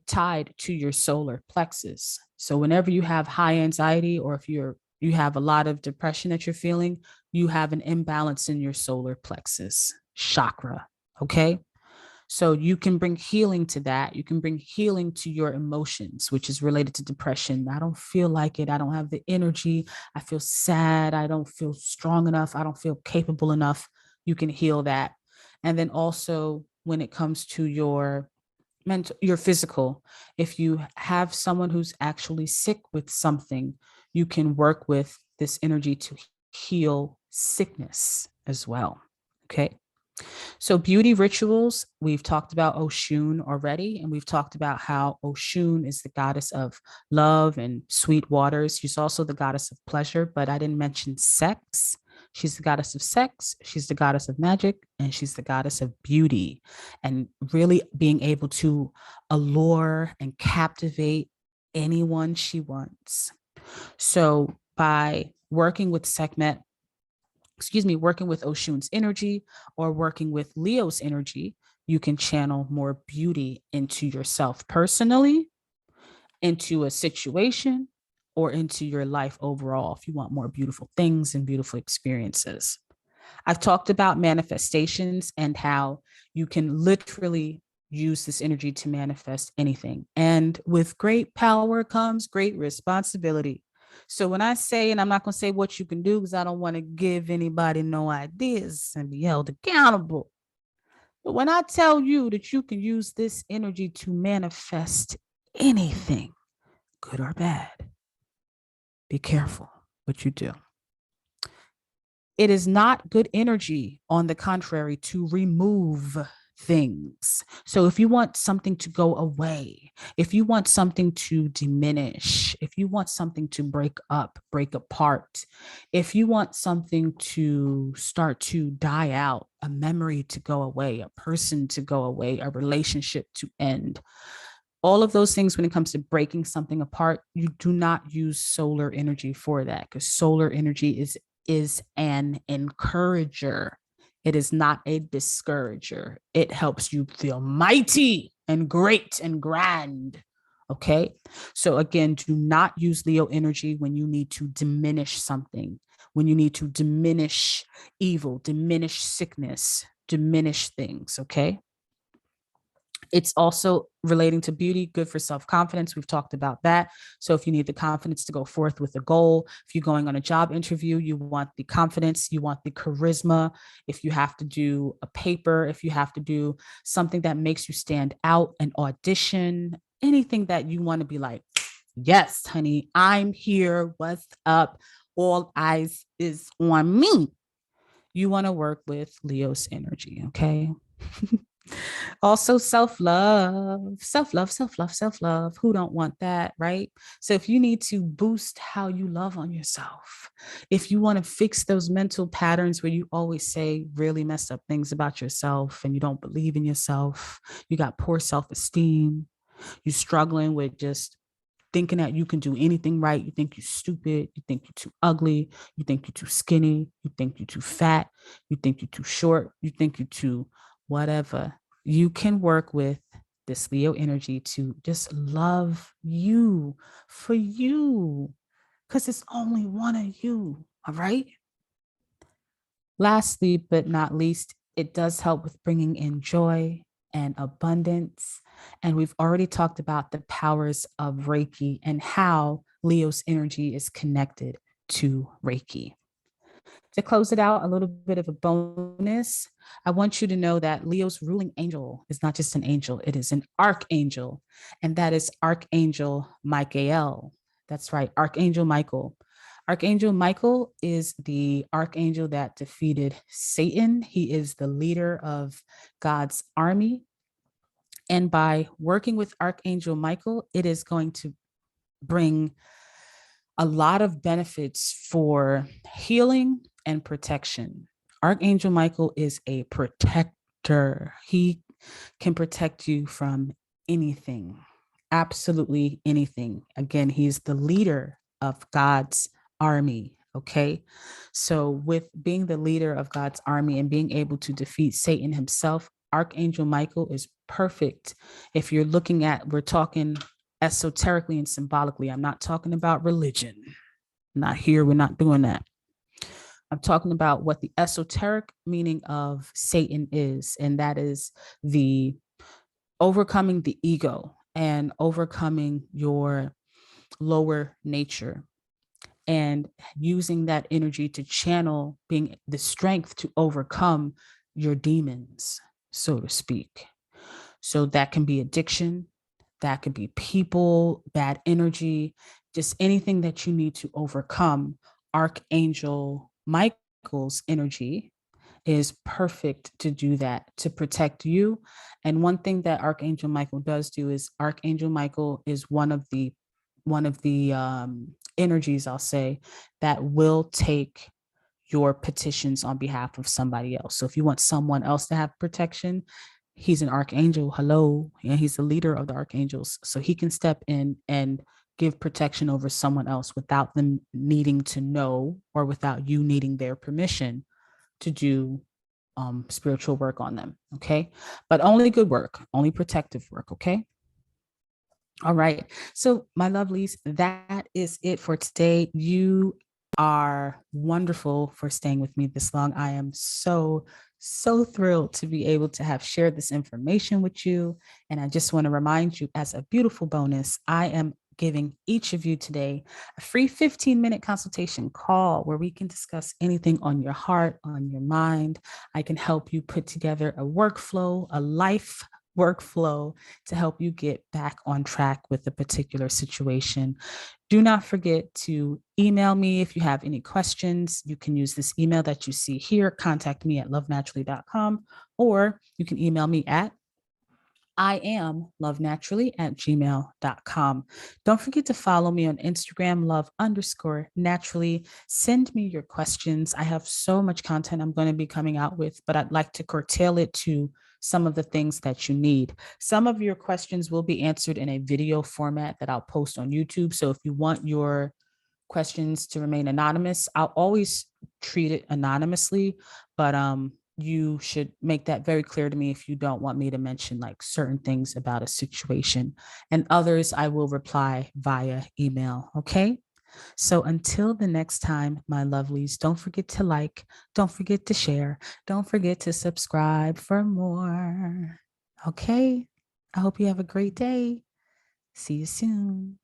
tied to your solar plexus. So whenever you have high anxiety or if you have a lot of depression that you're feeling, you have an imbalance in your solar plexus chakra. Okay. So you can bring healing to that. You can bring healing to your emotions, which is related to depression. I don't feel like it. I don't have the energy. I feel sad. I don't feel strong enough. I don't feel capable enough. You can heal that. And then also when it comes to your mental, your physical, if you have someone who's actually sick with something, you can work with this energy to heal sickness as well. Okay. So beauty rituals, we've talked about Oshun already, and we've talked about how Oshun is the goddess of love and sweet waters. She's also the goddess of pleasure, but I didn't mention sex. She's the goddess of sex, she's the goddess of magic, and she's the goddess of beauty, and really being able to allure and captivate anyone she wants. So by working with Sekhmet, working with Oshun's energy or working with Leo's energy, you can channel more beauty into yourself personally, into a situation, or into your life overall if you want more beautiful things and beautiful experiences. I've talked about manifestations and how you can literally use this energy to manifest anything. And with great power comes great responsibility. So when I say, and I'm not going to say what you can do because I don't want to give anybody no ideas and be held accountable. But when I tell you that you can use this energy to manifest anything, good or bad, be careful what you do. It is not good energy, on the contrary, to remove things. So if you want something to go away, if you want something to diminish, if you want something to break up, break apart, if you want something to start to die out, a memory to go away, a person to go away, a relationship to end, all of those things, when it comes to breaking something apart, you do not use solar energy for that, because solar energy is an encourager. It is not a discourager. It helps you feel mighty and great and grand. Okay. So again, do not use Leo energy when you need to diminish something, when you need to diminish evil, diminish sickness, diminish things. Okay. It's also relating to beauty, good for self-confidence. We've talked about that. So if you need the confidence to go forth with a goal, if you're going on a job interview, you want the confidence, you want the charisma. If you have to do a paper, if you have to do something that makes you stand out, an audition, anything that you want to be like, yes, honey, I'm here. What's up? All eyes is on me. You want to work with Leo's energy, okay? Also, self-love, self-love, self-love, self-love. Who don't want that, right? So if you need to boost how you love on yourself, if you want to fix those mental patterns where you always say really messed up things about yourself and you don't believe in yourself, you got poor self-esteem, you're struggling with just thinking that you can do anything right. You think you're stupid. You think you're too ugly. You think you're too skinny. You think you're too fat. You think you're too short. You think you're too whatever. You can work with this Leo energy to just love you for you, because it's only one of you. All right. Lastly, but not least, it does help with bringing in joy and abundance. And we've already talked about the powers of Reiki and how Leo's energy is connected to Reiki. To close it out, a little bit of a bonus. I want you to know that Leo's ruling angel is not just an angel, it is an archangel, and that is Archangel Michael. That's right, Archangel Michael. Archangel Michael is the archangel that defeated Satan. He is the leader of God's army. And by working with Archangel Michael, it is going to bring a lot of benefits for healing and protection. Archangel Michael is a protector. He can protect you from anything, absolutely anything. Again, he's the leader of God's army. Okay. So, with being the leader of God's army and being able to defeat Satan himself, Archangel Michael is perfect. If you're looking at, we're talking esoterically and symbolically. I'm not talking about religion. Not here. We're not doing that. I'm talking about what the esoteric meaning of Satan is, and that is the overcoming the ego and overcoming your lower nature and using that energy to channel being the strength to overcome your demons, so to speak. So that can be addiction, that could be people, bad energy, just anything that you need to overcome. Archangel Michael's energy is perfect to do that, to protect you. And one thing that Archangel Michael does do is Archangel Michael is one of the energies, I'll say, that will take your petitions on behalf of somebody else. So if you want someone else to have protection, he's an archangel. Hello. And he's the leader of the archangels. So he can step in and give protection over someone else without them needing to know or without you needing their permission to do spiritual work on them. Okay. But only good work, only protective work. Okay. All right. So, my lovelies, that is it for today. You are wonderful for staying with me this long. I am so thrilled to be able to have shared this information with you. And I just want to remind you, as a beautiful bonus, I am giving each of you today a free 15-minute consultation call where we can discuss anything on your heart, on your mind. I can help you put together a workflow, a life workflow to help you get back on track with a particular situation. Do not forget to email me if you have any questions. You can use this email that you see here, contact me at LoveNaturalee.com, or you can email me at IAMLoveNaturalee@gmail.com. Don't forget to follow me on Instagram, love_naturally. Send me your questions. I have so much content I'm going to be coming out with, but I'd like to curtail it to some of the things that you need. Some of your questions will be answered in a video format that I'll post on YouTube. So if you want your questions to remain anonymous, I'll always treat it anonymously, but you should make that very clear to me if you don't want me to mention like certain things about a situation, and others I will reply via email. Okay. So until the next time, my lovelies, don't forget to like, don't forget to share, don't forget to subscribe for more. Okay. I hope you have a great day. See you soon.